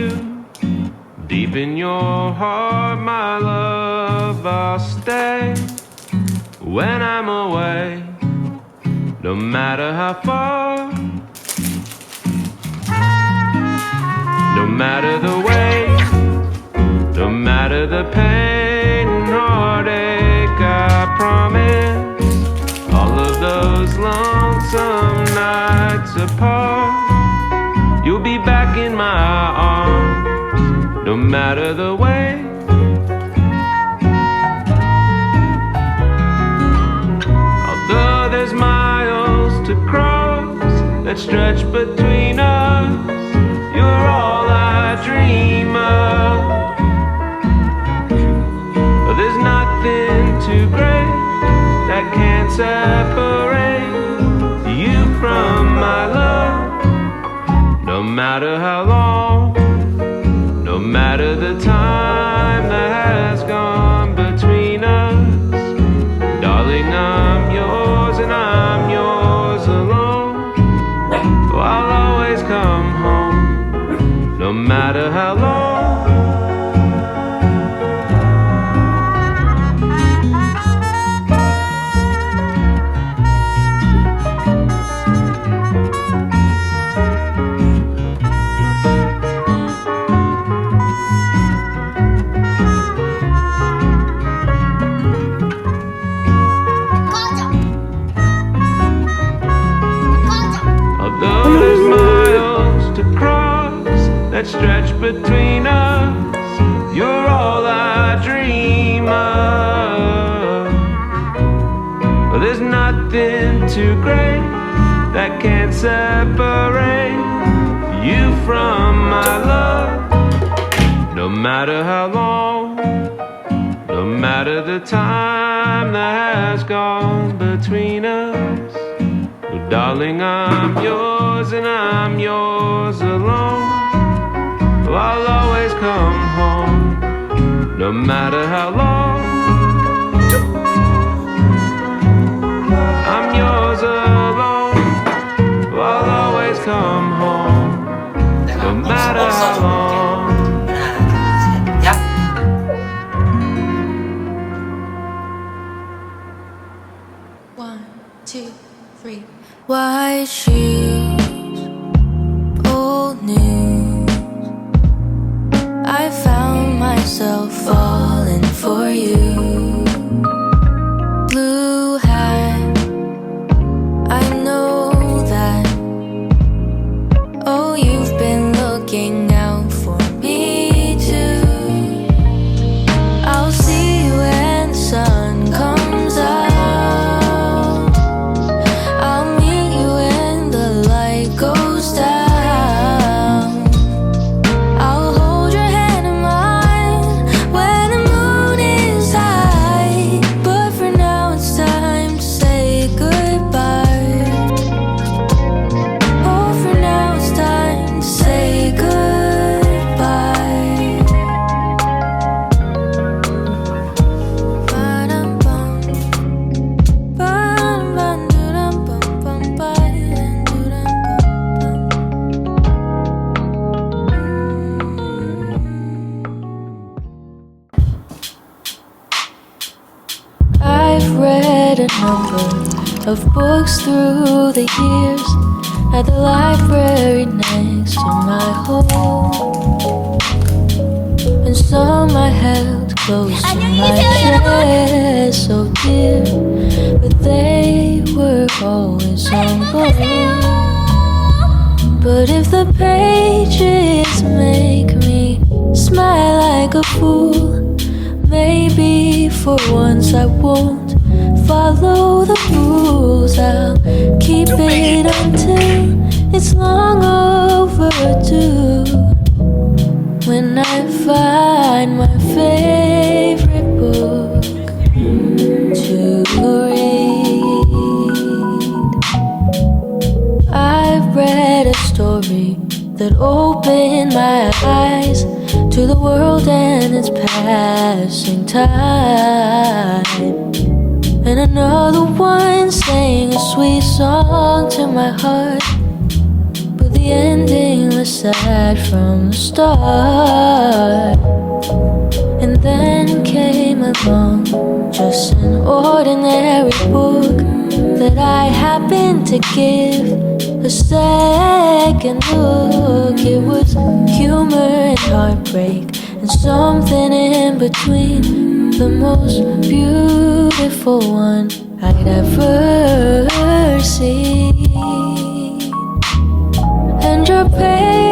you. Deep in your heart, my love, I'll stay when I'm away, no matter how far, no matter the way, no matter the pain and heartache. I promise all of those lonesome nights apart, you'll be back in my arms, no matter the way. Although there's miles to cross that stretch between us, you're all I dream of. There's nothing too great that can't separate you from my love, no matter how long, no matter the time that has gone between us. Darling, I'm yours and I'm yours alone. Oh, I'll always come home, no matter how long. That stretch between us, you're all I dream of. But there's nothing too great that can't separate you from my love, no matter how long, no matter the time that has gone between us. Oh, darling, I'm yours and I'm yours alone. I'll always come home, no matter how long. I'm yours alone. I'll always come home, no matter how long. One, two, three. White shoes, old news. I found myself falling for you. Blue hat, I know that. Oh, you've been looking out for me too. I'll see you when the sun comes out. I'll meet you when the light goes down. Of books through the years at the library next to my home, and some I held close to my chest, so dear, but they were always on hold. But if the pages make me smile like a fool, maybe for once I won't follow the rules. I'll keep it until it's long overdue, when I find my favorite book to read. I've read a story that opened my eyes to the world and its passing time, and another one sang a sweet song to my heart, but the ending was sad from the start. And then came along just an ordinary book that I happened to give a second look. It was humor and heartbreak and something in between, the most beautiful one I'd ever seen. And your pain